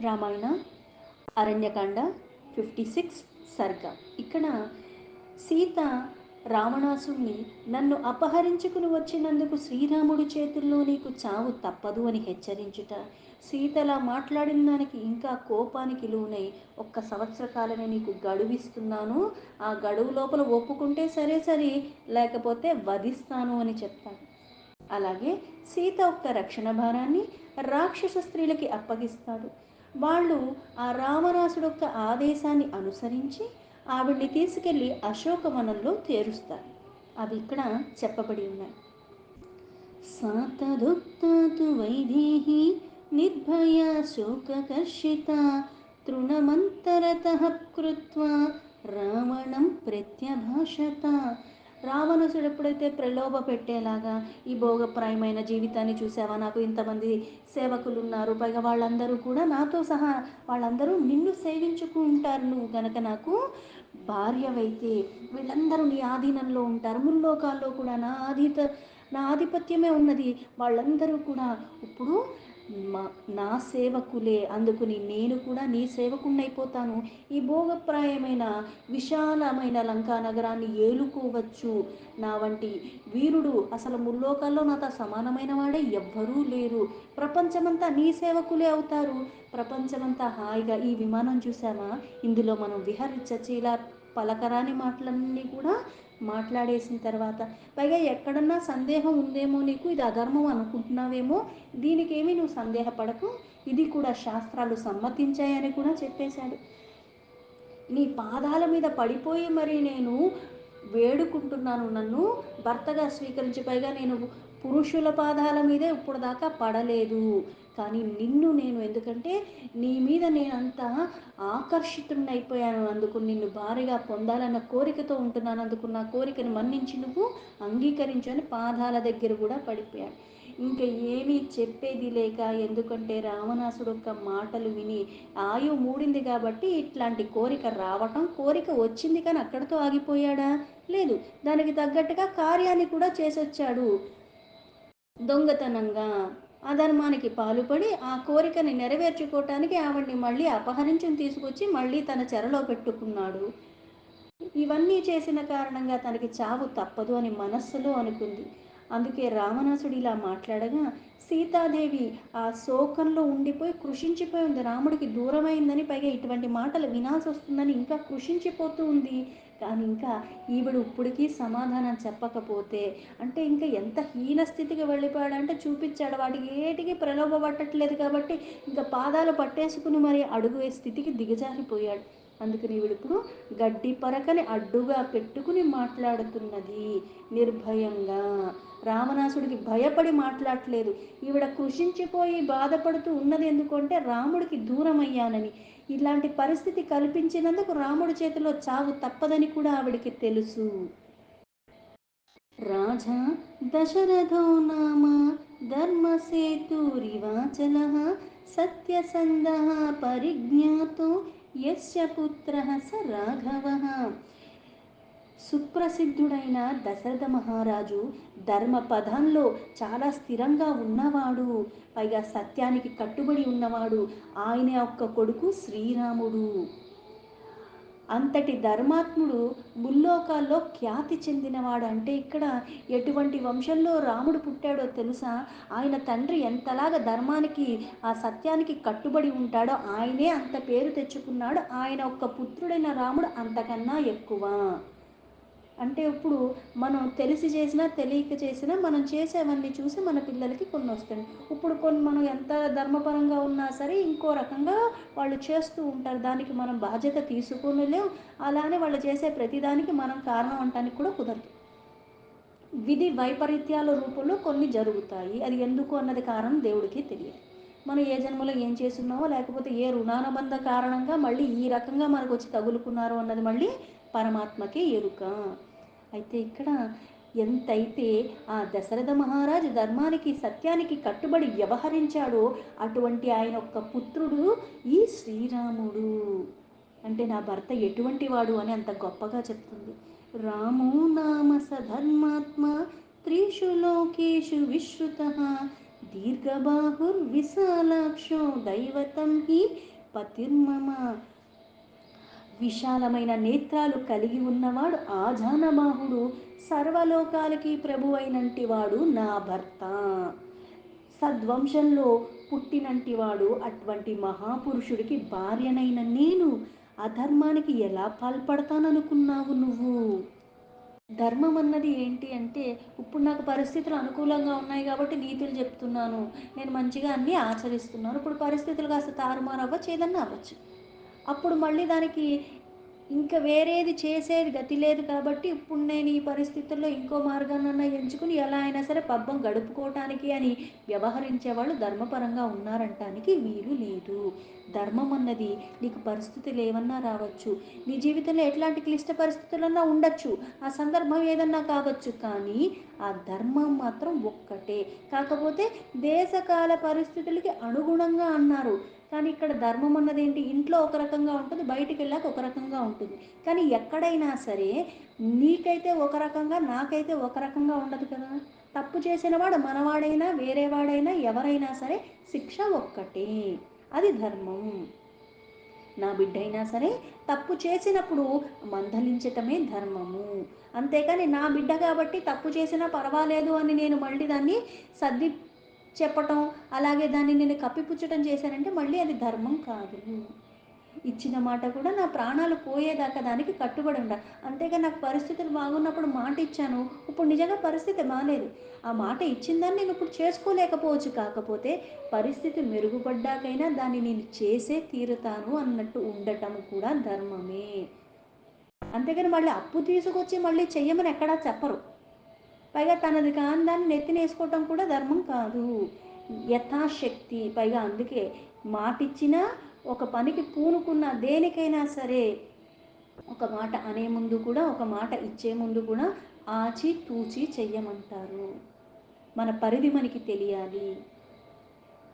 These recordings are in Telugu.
రామాయణ అరణ్యకాండ 56 సర్గ. ఇక్కడ సీత రావణాసుడిని నన్ను అపహరించుకుని వచ్చినందుకు శ్రీరాముడి చేతుల్లో నీకు చావు తప్పదు అని హెచ్చరించుట, సీతలా మాట్లాడిన దానికి ఇంకా కోపానికి లోనై 1 సంవత్సర కాలమే నీకు గడువిస్తున్నాను, ఆ గడువు లోపల ఒప్పుకుంటే సరే సరే, లేకపోతే వధిస్తాను అని చెప్తాడు. అలాగే సీత యొక్క రక్షణ భారాన్ని రాక్షస స్త్రీలకి అప్పగిస్తాడు. వాళ్ళు ఆ రావణాసుడు యొక్క ఆదేశాన్ని అనుసరించి ఆవిడ్ని తీసుకెళ్ళి అశోకవనంలో చేరుస్తారు. అవి ఇక్కడ చెప్పబడి ఉన్నాయి. సాతదుక్తాతు వైదేహి నిర్భయా శోకకర్షిత తృణమంతరతః కృత్వా రావణం ప్రత్యభాషత. రావణుసుడు ఎప్పుడైతే ప్రలోభ పెట్టేలాగా ఈ భోగప్రాయమైన జీవితాన్ని చూసావా, నాకు ఇంతమంది సేవకులు ఉన్నారు, పైగా వాళ్ళందరూ కూడా నాతో సహా వాళ్ళందరూ నిన్ను సేవించుకుంటారు, నువ్వు గనక నాకు భార్యవైతే వీళ్ళందరూ నీ ఆధీనంలో ఉంటారు, ముల్లోకాల్లో కూడా నా ఆధిపత్యమే ఉన్నది, వాళ్ళందరూ కూడా ఇప్పుడు నా సేవకులే, అందుకుని నేను కూడా నీ సేవకున్నైపోతాను, ఈ భోగప్రాయమైన విశాలమైన లంకా నగరాన్ని ఏలుకోవచ్చు, నా వంటి వీరుడు అసలు ముల్లోకాల్లో నాతో సమానమైన వాడే ఎవ్వరూ లేరు, ప్రపంచమంతా నీ సేవకులే అవుతారు, ప్రపంచమంతా హాయిగా ఈ విమానం చూసామా, ఇందులో మనం విహరించచ్చు, ఇలా పలకరాని మాటలన్నీ కూడా మాట్లాడేసిన తర్వాత, పైగా ఎక్కడన్నా సందేహం ఉందేమో నీకు, ఇది అధర్మం అనుకుంటున్నావేమో, దీనికేమీ నువ్వు సందేహపడకు, ఇది కూడా శాస్త్రాలు సమ్మతించాయని కూడా చెప్పేశాడు. నీ పాదాల మీద పడిపోయి మరి నేను వేడుకుంటున్నాను, నన్ను భర్తగా స్వీకరించి, పైగా నేను పురుషుల పాదాల మీదే ఇప్పుడు దాకా పడలేదు, కానీ నిన్ను నేను, ఎందుకంటే నీ మీద నేనంతా ఆకర్షితున్నైపోయాను, అందుకు నిన్ను భారీగా పొందాలన్న కోరికతో ఉంటున్నాను, అందుకు నా కోరికను మన్నించి నువ్వు అంగీకరించు అని పాదాల దగ్గర కూడా పడిపోయాడు. ఇంకా ఏమీ చెప్పేది లేక, ఎందుకంటే రావణాసుడు యొక్క మాటలు విని ఆయువు మూడింది కాబట్టి ఇట్లాంటి కోరిక రావటం, కోరిక వచ్చింది కానీ అక్కడితో ఆగిపోయాడా, లేదు, దానికి తగ్గట్టుగా కార్యాన్ని కూడా చేసొచ్చాడు. దొంగతనంగా అధర్మానికి పాలుపడి ఆ కోరికని నెరవేర్చుకోవటానికి ఆవిడ్ని మళ్ళీ అపహరించుని తీసుకొచ్చి మళ్ళీ తన చెరలో పెట్టుకున్నాడు. ఇవన్నీ చేసిన కారణంగా తనకి చావు తప్పదు అని మనస్సులో అనుకుంది. అందుకే రావణాసుడు ఇలా మాట్లాడగా సీతాదేవి ఆ శోకంలో ఉండిపోయి కృషించిపోయి ఉంది, రాముడికి దూరమైందని, పైగా ఇటువంటి మాటలు వినాల్సి వస్తుందని ఇంకా కృషించిపోతూ ఉంది. కానీ ఇంకా ఈవిడ ఇప్పటికీ సమాధానం చెప్పకపోతే, అంటే ఇంకా ఎంత హీన స్థితికి వెళ్ళిపోయాడంటే చూపించాడు, వాటికి ఏటికి ప్రలోభ పట్టట్లేదు కాబట్టి ఇంకా పాదాలు పట్టేసుకుని మరి అడుగు స్థితికి దిగజారిపోయాడు. అందుకని ఈవిడిప్పుడు గడ్డి పరకని అడ్డుగా పెట్టుకుని మాట్లాడుతున్నది నిర్భయంగా, రావణాసుడికి భయపడి మాట్లాడట్లేదు. ఈవిడ కృషించిపోయి బాధపడుతూ ఉన్నది ఎందుకంటే రాముడికి దూరం అయ్యానని, ఇలాంటి పరిస్థితి కల్పించినందుకు రాముడి చేతిలో చావు తప్పదని కూడా ఆవిడికి తెలుసు. రాజా దశరథో నామ ధర్మసేతురివాచలః సత్యసంధః పరిజ్ఞాతో యస్య పుత్రః స రాఘవః. సుప్రసిద్ధుడైన దశరథ మహారాజు ధర్మపథంలో చాలా స్థిరంగా ఉన్నవాడు, పైగా సత్యానికి కట్టుబడి ఉన్నవాడు, ఆయన యొక్క కొడుకు శ్రీరాముడు. అంతటి ధర్మాత్ముడు ముల్లోకాల్లో ఖ్యాతి చెందినవాడు. అంటే ఇక్కడ ఎటువంటి వంశంలో రాముడు పుట్టాడో తెలుసా, ఆయన తండ్రి ఎంతలాగా ధర్మానికి ఆ సత్యానికి కట్టుబడి ఉంటాడో ఆయనే అంత పేరు తెచ్చుకున్నాడు, ఆయన ఒక్క పుత్రుడైన రాముడు అంతకన్నా ఎక్కువ. అంటే ఇప్పుడు మనం తెలిసి చేసినా తెలియక చేసినా మనం చేసేవన్నీ చూసి మన పిల్లలకి కొన్ని వస్తాయి. ఇప్పుడు కొన్ని మనం ఎంత ధర్మపరంగా ఉన్నా సరే ఇంకో రకంగా వాళ్ళు చేస్తూ ఉంటారు, దానికి మనం బాధ్యత తీసుకునిలేం, అలానే వాళ్ళు చేసే ప్రతిదానికి మనం కారణం అనటానికి కూడా కుదరదు. విధి వైపరీత్యాల రూపంలో కొన్ని జరుగుతాయి, అది ఎందుకు అన్నది కారణం దేవుడికి తెలియదు. మనం ఏ జన్మలో ఏం చేస్తున్నామో, లేకపోతే ఏ రుణానుబంధ కారణంగా మళ్ళీ ఈ రకంగా మనకు వచ్చి తగులుకున్నారో అన్నది మళ్ళీ పరమాత్మకే ఎరుక. అయితే ఇక్కడ ఎంతైతే ఆ దశరథ మహారాజు ధర్మానికి సత్యానికి కట్టుబడి వ్యవహరించాడో అటువంటి ఆయన ఒక్క పుత్రుడు ఈ శ్రీరాముడు. అంటే నా భర్త ఎటువంటి వాడు అని అంత గొప్పగా చెప్తుంది. రామో నామ సధర్మాత్మ త్రిషు లోకేషు విశ్రుతః దీర్ఘబాహుర్విశాలాక్షో దైవతం హి పతిర్మమ. విశాలమైన నేత్రాలు కలిగి ఉన్నవాడు ఆజానబాహుడు, సర్వలోకాలకి ప్రభువైనంటివాడు నా భర్త. సద్వంశంలో పుట్టినంటివాడు అటువంటి మహాపురుషుడికి భార్యనైన నేను అధర్మానికి ఎలా పాల్పడతాననుకున్నావు నువ్వు? ధర్మం అన్నది ఏంటి అంటే, ఇప్పుడు నాకు పరిస్థితులు అనుకూలంగా ఉన్నాయి కాబట్టి నీతులు చెప్తున్నాను, నేను మంచిగా అన్నీ ఆచరిస్తున్నాను. ఇప్పుడు పరిస్థితులు కాస్త తారుమారు అవ్వచ్చు, ఏదన్నా అవ్వచ్చు. అప్పుడు మళ్ళీ దానికి ఇంకా వేరేది చేసేది గతి లేదు కాబట్టి ఇప్పుడు నేను ఈ పరిస్థితుల్లో ఇంకో మార్గాన్నన్నా ఎంచుకుని ఎలా అయినా సరే పబ్బం గడుపుకోవటానికి అని వ్యవహరించేవాళ్ళు ధర్మపరంగా ఉన్నారంటానికి వీలు లేదు. ధర్మం అన్నది నీకు పరిస్థితులు ఏమన్నా రావచ్చు, నీ జీవితంలో ఎట్లాంటి క్లిష్ట పరిస్థితులన్నా ఉండొచ్చు, ఆ సందర్భం ఏదన్నా కావచ్చు, కానీ ఆ ధర్మం మాత్రం ఒక్కటే. కాకపోతే దేశకాల పరిస్థితులకి అనుగుణంగా అన్నారు. కానీ ఇక్కడ ధర్మం అన్నది ఏంటి, ఇంట్లో ఒక రకంగా ఉంటుంది, బయటికి వెళ్ళాక ఒక రకంగా ఉంటుంది. కానీ ఎక్కడైనా సరే నీకైతే ఒక రకంగా, నాకైతే ఒక రకంగా ఉండదు కదా. తప్పు చేసిన వాడు మనవాడైనా వేరేవాడైనా ఎవరైనా సరే శిక్ష ఒక్కటే, అది ధర్మం. నా బిడ్డ అయినా సరే తప్పు చేసినప్పుడు మందలించటమే ధర్మము. అంతేకాని నా బిడ్డ కాబట్టి తప్పు చేసినా పర్వాలేదు అని నేను మళ్ళీ దాన్ని సర్ది చెప్పటం, అలాగే దాన్ని నేను కప్పిపుచ్చటం చేశానంటే మళ్ళీ అది ధర్మం కాదు. ఇచ్చిన మాట కూడా నా ప్రాణాలు పోయేదాకా దానికి కట్టుబడి ఉండ. అంతేగా నాకు పరిస్థితులు బాగున్నప్పుడు మాట ఇచ్చాను, ఇప్పుడు నిజంగా పరిస్థితి బాగాలేదు, ఆ మాట ఇచ్చిందని నేను ఇప్పుడు చేసుకోలేకపోవచ్చు. కాకపోతే పరిస్థితి మెరుగుపడ్డాకైనా దాన్ని నేను చేసే తీరుతాను అన్నట్టు ఉండటం కూడా ధర్మమే. అంతేగాని మళ్ళీ అప్పు తీసుకొచ్చి మళ్ళీ చెయ్యమని ఎక్కడా చెప్పరు. పైగా తనది కాని దాన్ని నెత్తినేసుకోవటం కూడా ధర్మం కాదు. యథాశక్తి, పైగా అందుకే మాటిచ్చిన, ఒక పనికి పూనుకున్న, దేనికైనా సరే ఒక మాట అనే ముందు కూడా, ఒక మాట ఇచ్చే ముందు కూడా ఆచి తూచి చెయ్యమంటారు. మన పరిధి మనకి తెలియాలి.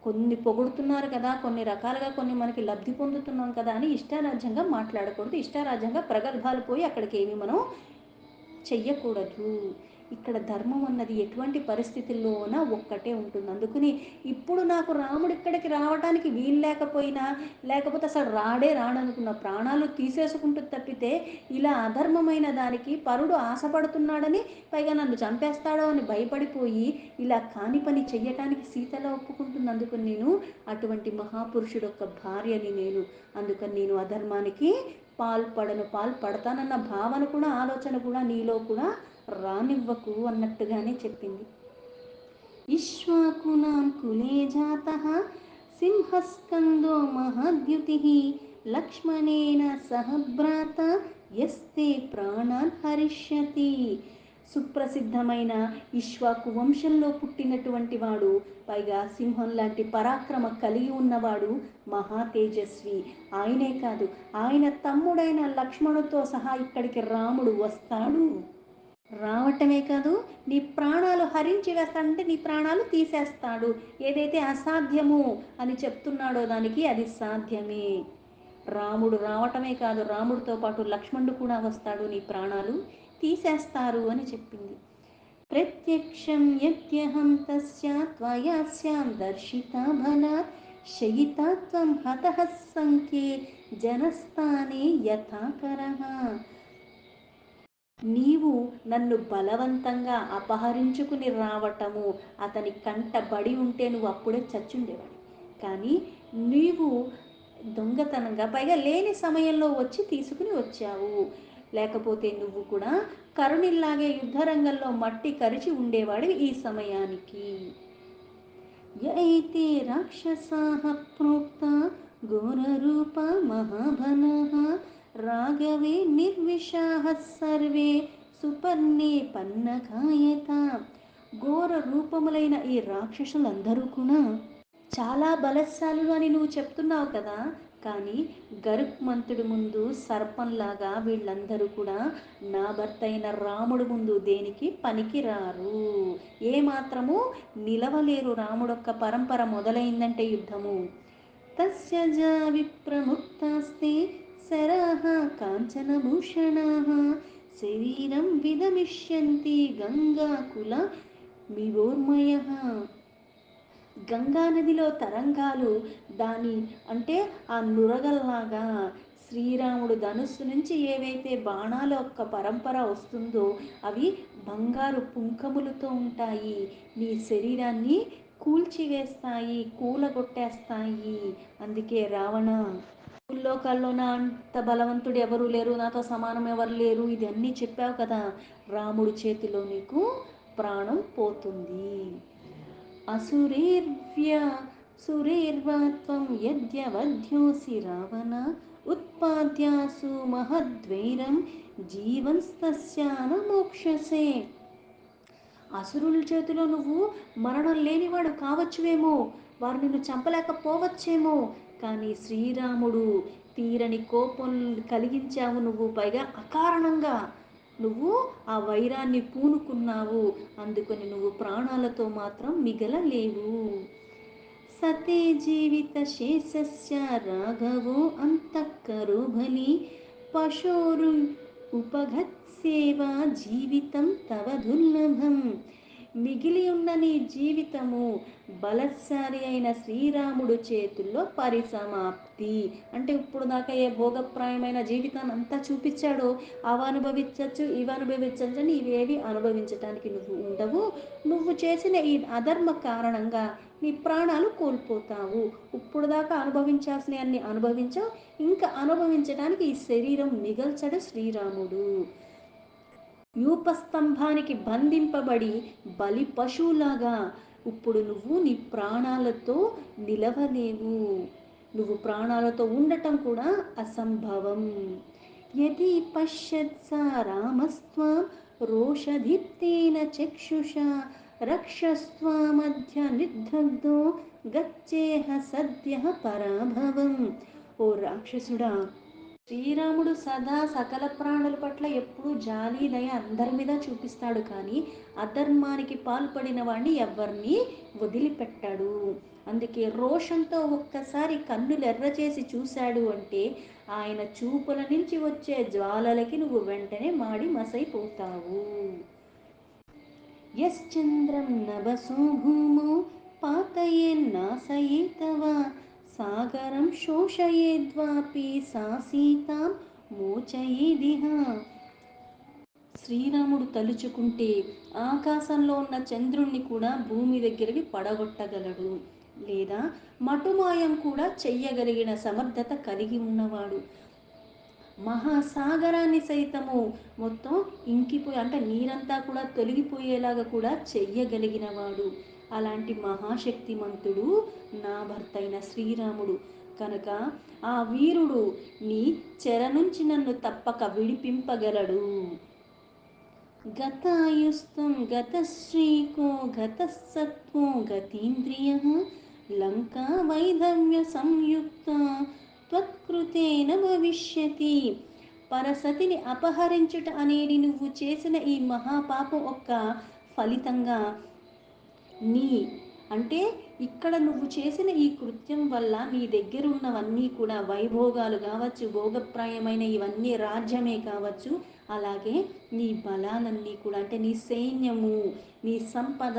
కొన్ని పొగుడుతున్నారు కదా, కొన్ని రకాలుగా కొన్ని మనకి లబ్ధి పొందుతున్నాం కదా అని ఇష్టారాజ్యంగా మాట్లాడకూడదు, ఇష్టారాజ్యంగా ప్రగల్భాలు పోయి అక్కడికి ఏమి మనం చెయ్యకూడదు. ఇక్కడ ధర్మం అన్నది ఎటువంటి పరిస్థితుల్లోనా ఒక్కటే ఉంటుంది. అందుకని ఇప్పుడు నాకు రాముడు ఇక్కడికి రావడానికి వీలు లేకపోయినా, లేకపోతే అసలు రాడనుకున్న ప్రాణాలు తీసేసుకుంటూ తప్పితే, ఇలా అధర్మమైన దానికి పరుడు ఆశపడుతున్నాడని, పైగా నన్ను చంపేస్తాడో అని భయపడిపోయి ఇలా కాని పని చెయ్యటానికి సీతలా ఒప్పుకుంటుంది. అందుకని నేను అటువంటి మహాపురుషుడు యొక్క భార్యని నేను. అందుకని నేను అధర్మానికి పాల్పడతానన్న భావన కూడా, ఆలోచన కూడా నీలో కూడా రానివ్వకు అన్నట్టుగానే చెప్పింది. ఇక్ష్వాకునాం కులే జాతః సింహస్కందో మహాద్యుతిః లక్ష్మణేన సహ భ్రాత యస్తే ప్రాణాన్ హరిష్యతి. సుప్రసిద్ధమైన ఇక్ష్వాకు వంశంలో పుట్టినటువంటి వాడు, పైగా సింహం లాంటి పరాక్రమ కలిగి ఉన్నవాడు, మహా తేజస్వి. ఆయనే కాదు, ఆయన తమ్ముడైన లక్ష్మణుతో సహా ఇక్కడికి రాముడు వస్తాడు. రావటమే కాదు, నీ ప్రాణాలు హరించి వేస్తాడంటే నీ ప్రాణాలు తీసేస్తాడు. ఏదైతే అసాధ్యము అని చెప్తున్నాడో దానికి అది సాధ్యమే. రాముడు రావటమే కాదు, రాముడితో పాటు లక్ష్మణుడు కూడా వస్తాడు, నీ ప్రాణాలు తీసేస్తారు అని చెప్పింది. ప్రత్యక్షం యద్యహం తస్య త్వయా స్యాం దర్శితా బలాత్ శయితా త్వం హతః సంఖ్యే జనస్థానే యథాకరః. నీవు నన్ను బలవంతంగా అపహరించుకుని రావటము, అతని కంటబడి ఉంటే నువ్వు అప్పుడే చచ్చుండేవాడు. కానీ నీవు దొంగతనంగా, పైగా లేని సమయంలో వచ్చి తీసుకుని వచ్చావు. లేకపోతే నువ్వు కూడా కరుణిల్లాగే యుద్ధరంగంలో మట్టి కరిచి ఉండేవాడు ఈ సమయానికి. యైతే రాక్షసాః ప్రోక్త ఘోరరూప మహాబలాః రాఘవే నిర్విషాః సర్వే సుపర్ణే పన్నగాయత. ఘోర రూపములైన ఈ రాక్షసులందరూ కూడా చాలా బలశాలులు అని నువ్వు చెప్తున్నావు కదా, కానీ గరుత్మంతుడి ముందు సర్పంలాగా వీళ్ళందరూ కూడా నా భర్త అయిన రాముడు ముందు దేనికి పనికిరారు, ఏమాత్రము నిలవలేరు. రాముడొక్క పరంపర మొదలైందంటే యుద్ధము. తస్య జా విప్రముక్తాస్తే శరాః కాంచనభూషణాః శరీరం విదమిష్యంతి గంగాకుల మివోర్మయః. గంగా నదిలో తరంగాలు దాని అంటే ఆ నురగల్లాగా శ్రీరాముడు ధనుస్సు నుంచి ఏవైతే బాణాల యొక్క పరంపర వస్తుందో అవి బంగారు పుంకములతో ఉంటాయి. నీ శరీరాన్ని కూల్చివేస్తాయి, కూలగొట్టేస్తాయి. అందుకే రావణ ముల్లోకాల్లో నా అంత బలవంతుడు ఎవరు లేరు, నాతో సమానం ఎవరు లేరు, ఇది అన్నీ చెప్పావు కదా, రాముడి చేతిలో నీకు ప్రాణం పోతుంది. అసురేర్వ్య సురేర్వా త్వం యద్యవధ్యోసి రావణ ఉత్పాద్యాసు మహద్వైరం జీవన్స్తస్యాన మోక్షసే. అసురుల చేతిలో నువ్వు మరణం లేనివాడు కావచ్చువేమో, వారు నిన్ను చంపలేకపోవచ్చేమో, కానీ శ్రీరాముడు తీరని కోపం కలిగించావు నువ్వు, పైగా అకారణంగా నువ్వు ఆ వైరాన్ని పూనుకున్నావు, అందుకని నువ్వు ప్రాణాలతో మాత్రం మిగలలేవు. సతే జీవిత శేషస్య రాఘవో అంతఃకరో బలి పశోరు ఉపగత్సేవా జీవితం తవ దుర్లభం. మిగిలి ఉన్న నీ జీవితము బలశాలి అయిన శ్రీరాముడు చేతుల్లో పరిసమాప్తి. అంటే ఇప్పుడు దాకా ఏ భోగప్రాయమైన జీవితాన్ని అంతా చూపించాడో అవి అనుభవించవచ్చు, ఇవి అనుభవించవచ్చు అని ఇవేవి అనుభవించటానికి నువ్వు ఉండవు. నువ్వు చేసిన ఈ అధర్మ కారణంగా నీ ప్రాణాలు కోల్పోతావు. ఇప్పుడు దాకా అనుభవించాల్సిన అన్ని అనుభవించావు, ఇంకా అనుభవించడానికి ఈ శరీరం మిగల్చడు శ్రీరాముడు. యూపస్తంభానికి బంధింపబడి బలి పశువులాగా ఇప్పుడు నువ్వు నీ ప్రాణాలతో నిలవలేవు. నువ్వు ప్రాణాలతో ఉండటం కూడా అసంభవం. యది పశ్యత్స రామస్త్వాం రోషదీప్తేన చక్షుషా రక్షస్త్వామధ్య నిర్దగ్ధో గచ్చేహ సద్యః పరాభవం. ఓ రాక్షసుడా, శ్రీరాముడు సదా సకల ప్రాణుల పట్ల ఎప్పుడూ జాలి దయ అందరి మీద చూపిస్తాడు, కానీ అధర్మానికి పాల్పడిన వాడిని ఎవరిని వదిలిపెట్టాడు. అందుకే రోషంతో ఒక్కసారి కన్నులు ఎర్ర చేసి చూశాడు అంటే ఆయన చూపుల నుంచి వచ్చే జ్వాలలకి నువ్వు వెంటనే మాడి మసైపోతావు. యశ్చంద్రం నభసో భూమౌ పాతయేన్నాశయేతవ సాగరం శోషయేద్వాపి సా సీతాం మోచయేదిహ. శ్రీరాముడు తలుచుకుంటే ఆకాశంలో ఉన్న చంద్రుణ్ణి కూడా భూమి దగ్గరికి పడగొట్టగలడు, లేదా మటుమాయం కూడా చెయ్యగలిగిన సమర్థత కలిగి ఉన్నవాడు. మహాసాగరాన్ని సైతము మొత్తం ఇంకిపోయి అంటే నీరంతా కూడా తొలగిపోయేలాగా కూడా చెయ్యగలిగినవాడు. అలాంటి మహాశక్తిమంతుడు నా భర్త అయిన శ్రీరాముడు కనుక ఆ వీరుడు నీ చెర నుంచి నన్ను తప్పక విడిపింపగలడు. గతాయుస్తం గతశ్రీకో గతసత్వో గతీంద్రియ లంకా వైధవ్య సంయుక్త త్వత్కృతేన భవిష్యతి. పరసతిని అపహరించుట అనేది నువ్వు చేసిన ఈ మహాపాపం యొక్క ఫలితంగా నీ అంటే ఇక్కడ నువ్వు చేసిన ఈ కృత్యం వల్ల నీ దగ్గర ఉన్నవన్నీ కూడా వైభోగాలు కావచ్చు, భోగప్రాయమైన ఇవన్నీ రాజ్యమే కావచ్చు, అలాగే నీ బలాలన్నీ కూడా అంటే నీ సైన్యము, నీ సంపద,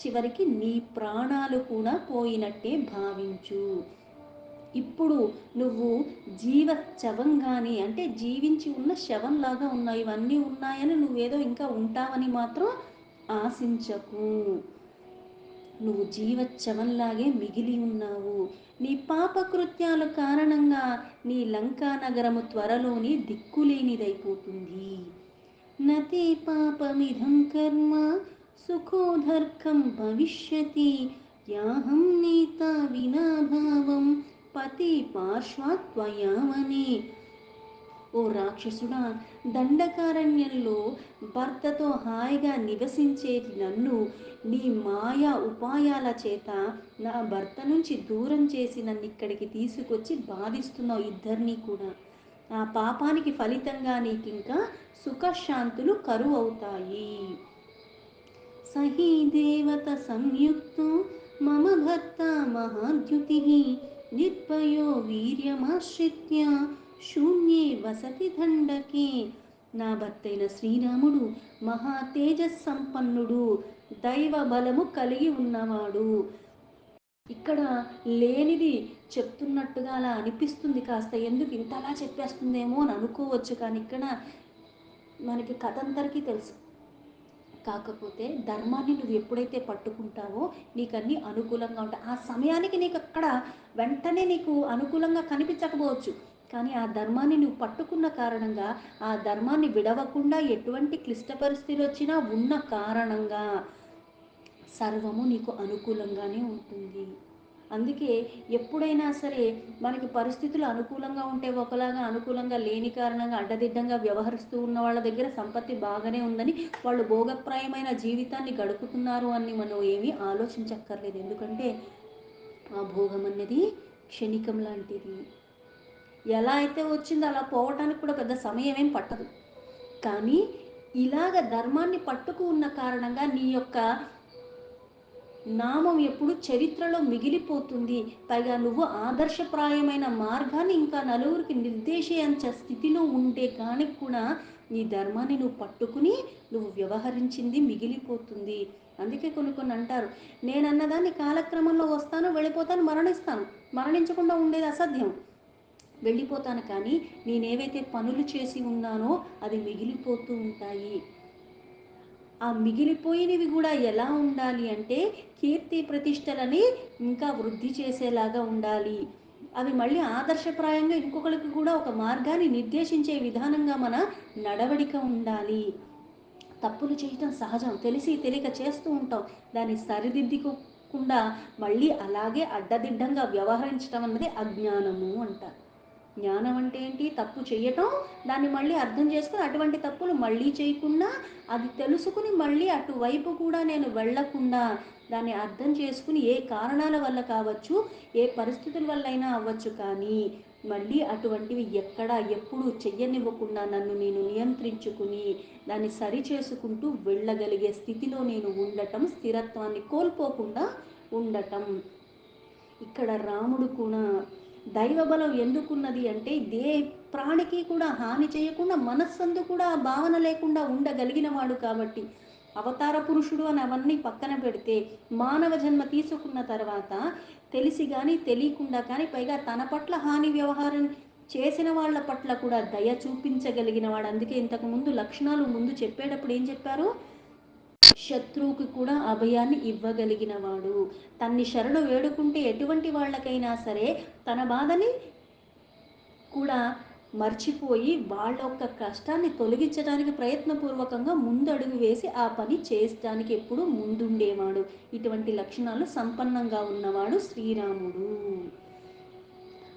చివరికి నీ ప్రాణాలు కూడా పోయినట్టే భావించు. ఇప్పుడు నువ్వు జీవ శవంగాని అంటే జీవించి ఉన్న శవంలాగా ఉన్నాయి, ఇవన్నీ ఉన్నాయని నువ్వేదో ఇంకా ఉంటావని మాత్రం ఆశించకు. నువ్వు జీవచ్చవంలాగే మిగిలి ఉన్నావు. నీ పాపకృత్యాల కారణంగా నీ లంకా నగరము త్వరలోనే దిక్కులేనిదైపోతుంది. నతే పాపమిదం కర్మ సుఖోదర్కం భవిష్యతి యాహం నీత వినాభావం పతి పార్శ్వాత్వయామని. ఓ రాక్షసుడా, దండకారణ్యంలో భర్తతో హాయిగా నివసించే నన్ను నీ మాయా ఉపాయాల చేత నా భర్త నుంచి దూరం చేసి నన్ను ఇక్కడికి తీసుకొచ్చి బాధిస్తున్నావు ఇద్దరినీ కూడా. ఆ పాపానికి ఫలితంగా నీకు ఇంకా సుఖశాంతులు కరువు అవుతాయి. సహీ దేవత సంయుక్తో మమ భర్త మహాద్యుతి నిర్భయో వీర్యమాశ్రిత్య శూన్యే వసతి దండకే. నా భర్తైన శ్రీరాముడు మహా తేజస్సంపన్నుడు, దైవ బలము కలిగి ఉన్నవాడు. ఇక్కడ లేనిది చెప్తున్నట్టుగా అలా అనిపిస్తుంది కాస్త. ఎందుకు ఇంతలా చెప్పేస్తుందేమో అని అనుకోవచ్చు. కానీ ఇక్కడ మనకి కథ అంతరికీ తెలుసు. కాకపోతే ధర్మాన్ని నువ్వు ఎప్పుడైతే పట్టుకుంటావో నీకన్నీ అనుకూలంగా ఉంటాయి. ఆ సమయానికి నీకు అక్కడ వెంటనే నీకు అనుకూలంగా కనిపించకపోవచ్చు. కానీ ఆ ధర్మాన్ని నువ్వు పట్టుకున్న కారణంగా, ఆ ధర్మాన్ని విడవకుండా ఎటువంటి క్లిష్ట పరిస్థితులు వచ్చినా ఉన్న కారణంగా సర్వము నీకు అనుకూలంగానే ఉంటుంది. అందుకే ఎప్పుడైనా సరే మనకి పరిస్థితులు అనుకూలంగా ఉంటే ఒకలాగా, అనుకూలంగా లేని కారణంగా అడ్డదిడ్డంగా వ్యవహరిస్తూ ఉన్న వాళ్ళ దగ్గర సంపత్తి బాగానే ఉందని, వాళ్ళు భోగప్రాయమైన జీవితాన్ని గడుపుతున్నారు అని మనం ఏమీ ఆలోచించక్కర్లేదు. ఎందుకంటే ఆ భోగం అనేది క్షణికం లాంటిది. ఎలా అయితే వచ్చిందో అలా పోవటానికి కూడా పెద్ద సమయం ఏం పట్టదు. కానీ ఇలాగ ధర్మాన్ని పట్టుకు ఉన్న కారణంగా నీ యొక్క నామం ఎప్పుడు చరిత్రలో మిగిలిపోతుంది. పైగా నువ్వు ఆదర్శప్రాయమైన మార్గాన్ని ఇంకా నలుగురికి నిర్దేశించే స్థితిలో ఉంటే కానీ కూడా నీ ధర్మాన్ని నువ్వు పట్టుకుని నువ్వు వ్యవహరించింది మిగిలిపోతుంది. అందుకే కొన్ని కొన్ని అంటారు, నేనన్నదాన్ని కాలక్రమంలో వస్తాను, వెళ్ళిపోతాను, మరణిస్తాను. మరణించకుండా ఉండేది అసాధ్యం. వెళ్ళిపోతాను కానీ నేనేవైతే పనులు చేసి ఉన్నానో అది మిగిలిపోతూ ఉంటాయి. ఆ మిగిలిపోయినవి కూడా ఎలా ఉండాలి అంటే కీర్తి ప్రతిష్టలని ఇంకా వృద్ధి చేసేలాగా ఉండాలి. అవి మళ్ళీ ఆదర్శప్రాయంగా ఇంకొకరికి కూడా ఒక మార్గాన్ని నిర్దేశించే విధానంగా మన నడవడిక ఉండాలి. తప్పులు చేయటం సహజం, తెలిసి తెలియక చేస్తూ ఉంటాం. దాన్ని సరిదిద్దుకోకుండా మళ్ళీ అలాగే అడ్డదిడ్డంగా వ్యవహరించడం అన్నది అజ్ఞానము అంటారు. జ్ఞానం అంటే ఏంటి? తప్పు చేయటం, దాన్ని మళ్ళీ అర్థం చేసుకుని అటువంటి తప్పులు మళ్ళీ చేయకుండా, అది తెలుసుకుని మళ్ళీ అటువైపు కూడా నేను వెళ్ళకుండా దాన్ని అర్థం చేసుకుని ఏ కారణాల వల్ల కావచ్చు, ఏ పరిస్థితుల వల్ల అయినా అవ్వచ్చు, కానీ మళ్ళీ అటువంటివి ఎక్కడా ఎప్పుడు చెయ్యనివ్వకుండా నన్ను నేను నియంత్రించుకుని దాన్ని సరి చేసుకుంటూ వెళ్ళగలిగే స్థితిలో నేను ఉండటం, స్థిరత్వాన్ని కోల్పోకుండా ఉండటం. ఇక్కడ రాముడు కూడా దైవబలం ఎందుకున్నది అంటే ప్రాణికి కూడా హాని చేయకుండా, మనస్సందు కూడా ఆ భావన లేకుండా ఉండగలిగిన వాడు కాబట్టి. అవతార పురుషుడు అని అవన్నీ పక్కన పెడితే, మానవ జన్మ తీసుకున్న తర్వాత తెలిసి కానీ తెలియకుండా కానీ, పైగా తన పట్ల హాని వ్యవహారం చేసిన వాళ్ళ పట్ల కూడా దయ చూపించగలిగిన వాడు. అందుకే ఇంతకుముందు లక్షణాలు ముందు చెప్పేటప్పుడు ఏం చెప్పారు? శత్రువుకి కూడా అభయాన్ని ఇవ్వగలిగిన వాడు. తన్ని శరణు వేడుకుంటే ఎటువంటి వాళ్ళకైనా సరే తన బాధని కూడా మర్చిపోయి వాళ్ళ యొక్క కష్టాన్ని తొలగించడానికి ప్రయత్నపూర్వకంగా ముందడుగు వేసి ఆ పని చేయడానికి ఎప్పుడు ముందుండేవాడు. ఇటువంటి లక్షణాలు సంపన్నంగా ఉన్నవాడు శ్రీరాముడు.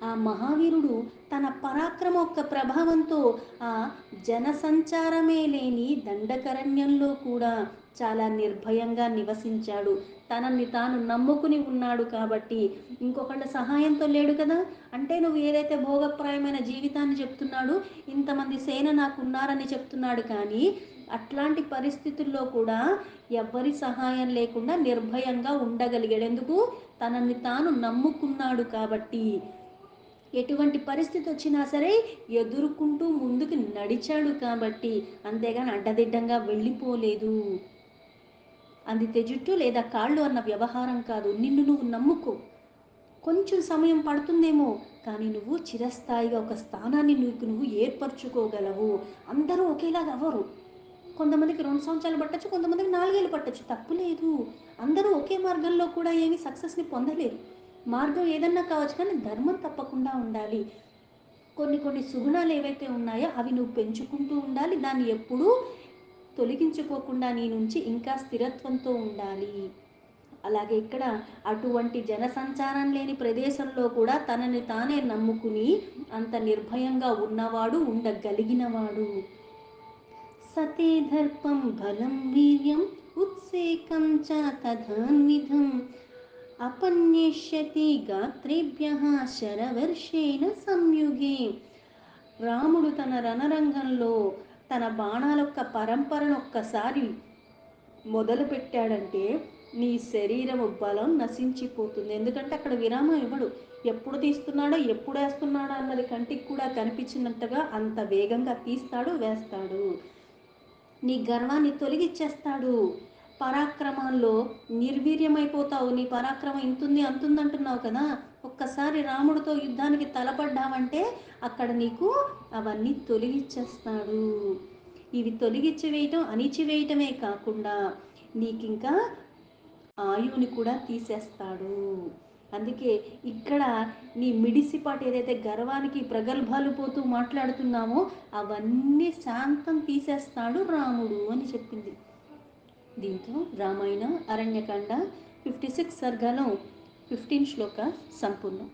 ఆ మహావీరుడు తన పరాక్రమొక్క ప్రభావంతో ఆ జనసంచారమే లేని దండకరణ్యంలో కూడా చాలా నిర్భయంగా నివసించాడు. తనని తాను నమ్ముకుని ఉన్నాడు కాబట్టి. ఇంకొకళ్ళ సహాయంతో లేడు కదా. అంటే నువ్వు ఏదైతే భోగప్రాయమైన జీవితాన్ని చెప్తున్నాడు, ఇంతమంది సేన నాకు ఉన్నారని చెప్తున్నాడు, కానీ అట్లాంటి పరిస్థితుల్లో కూడా ఎవ్వరి సహాయం లేకుండా నిర్భయంగా ఉండగలిగాడు. ఎందుకు? తనని తాను నమ్ముకున్నాడు కాబట్టి. ఎటువంటి పరిస్థితి వచ్చినా సరే ఎదుర్కొంటూ ముందుకు నడిచాడు కాబట్టి. అంతేగాని అడ్డదిడ్డంగా వెళ్ళిపోలేదు. అందితే జుట్టు లేదా కాళ్ళు అన్న వ్యవహారం కాదు. నిన్ను నువ్వు నమ్ముకో. కొంచెం సమయం పడుతుందేమో, కానీ నువ్వు చిరస్థాయిగా ఒక స్థానాన్ని నువ్వు ఏర్పరచుకోగలవు. అందరూ ఒకేలాగా అవ్వరు. కొంతమందికి 2 సంవత్సరాలు పట్టచ్చు, కొంతమందికి 4 ఏళ్ళు పట్టచ్చు. తప్పు లేదు. అందరూ ఒకే మార్గంలో కూడా ఏమీ సక్సెస్ని పొందలేరు. మార్గం ఏదన్నా కావచ్చు, కానీ ధర్మం తప్పకుండా ఉండాలి. కొన్ని కొన్ని సుగుణాలు ఏవైతే ఉన్నాయో అవి నువ్వు పెంచుకుంటూ ఉండాలి. దాన్ని ఎప్పుడూ తొలగించుకోకుండా నీ నుంచి ఇంకా స్థిరత్వంతో ఉండాలి. అలాగే ఇక్కడ అటువంటి జనసంచారం లేని ప్రదేశంలో కూడా తనని తానే నమ్ముకుని అంత నిర్భయంగా ఉన్నవాడు, ఉండగలిగినవాడు. సతే దర్పం బలం వీర్యం ఉత్సేకం చ తథాన్విధం అపన్యేష్యతి గాత్రేభ్యః శరవర్షేణ సంయుగే. రాముడు తన రణరంగంలో తన బాణాలొక్క పరంపరను ఒక్కసారి మొదలు పెట్టాడంటే నీ శరీరము బలం నశించిపోతుంది. ఎందుకంటే అక్కడ విరామం ఇవ్వడు. ఎప్పుడు తీస్తున్నాడో ఎప్పుడు వేస్తున్నాడో అన్నది కంటికి కూడా కనిపించినట్టుగా అంత వేగంగా తీస్తాడు, వేస్తాడు. నీ గర్వాన్ని తొలగిచ్చేస్తాడు. పరాక్రమాల్లో నిర్వీర్యమైపోతావు. నీ పరాక్రమం ఇంతుంది అంతుంది అంటున్నావు కదా, ఒక్కసారి రాముడితో యుద్ధానికి తలపడ్డావంటే అక్కడ నీకు అవన్నీ తొలగించేస్తాడు. ఇవి తొలగించి వేయటం, అణిచివేయటమే కాకుండా నీకింకా ఆయువుని కూడా తీసేస్తాడు. అందుకే ఇక్కడ నీ మిడిసిపాటు ఏదైతే గర్వానికి ప్రగల్భాలు పోతూ మాట్లాడుతున్నామో అవన్నీ శాంతం తీసేస్తాడు రాముడు అని చెప్పింది. దీంతో రామాయణ అరణ్యకాండ 56 సర్గలో 15 శ్లోక సంపూర్ణం.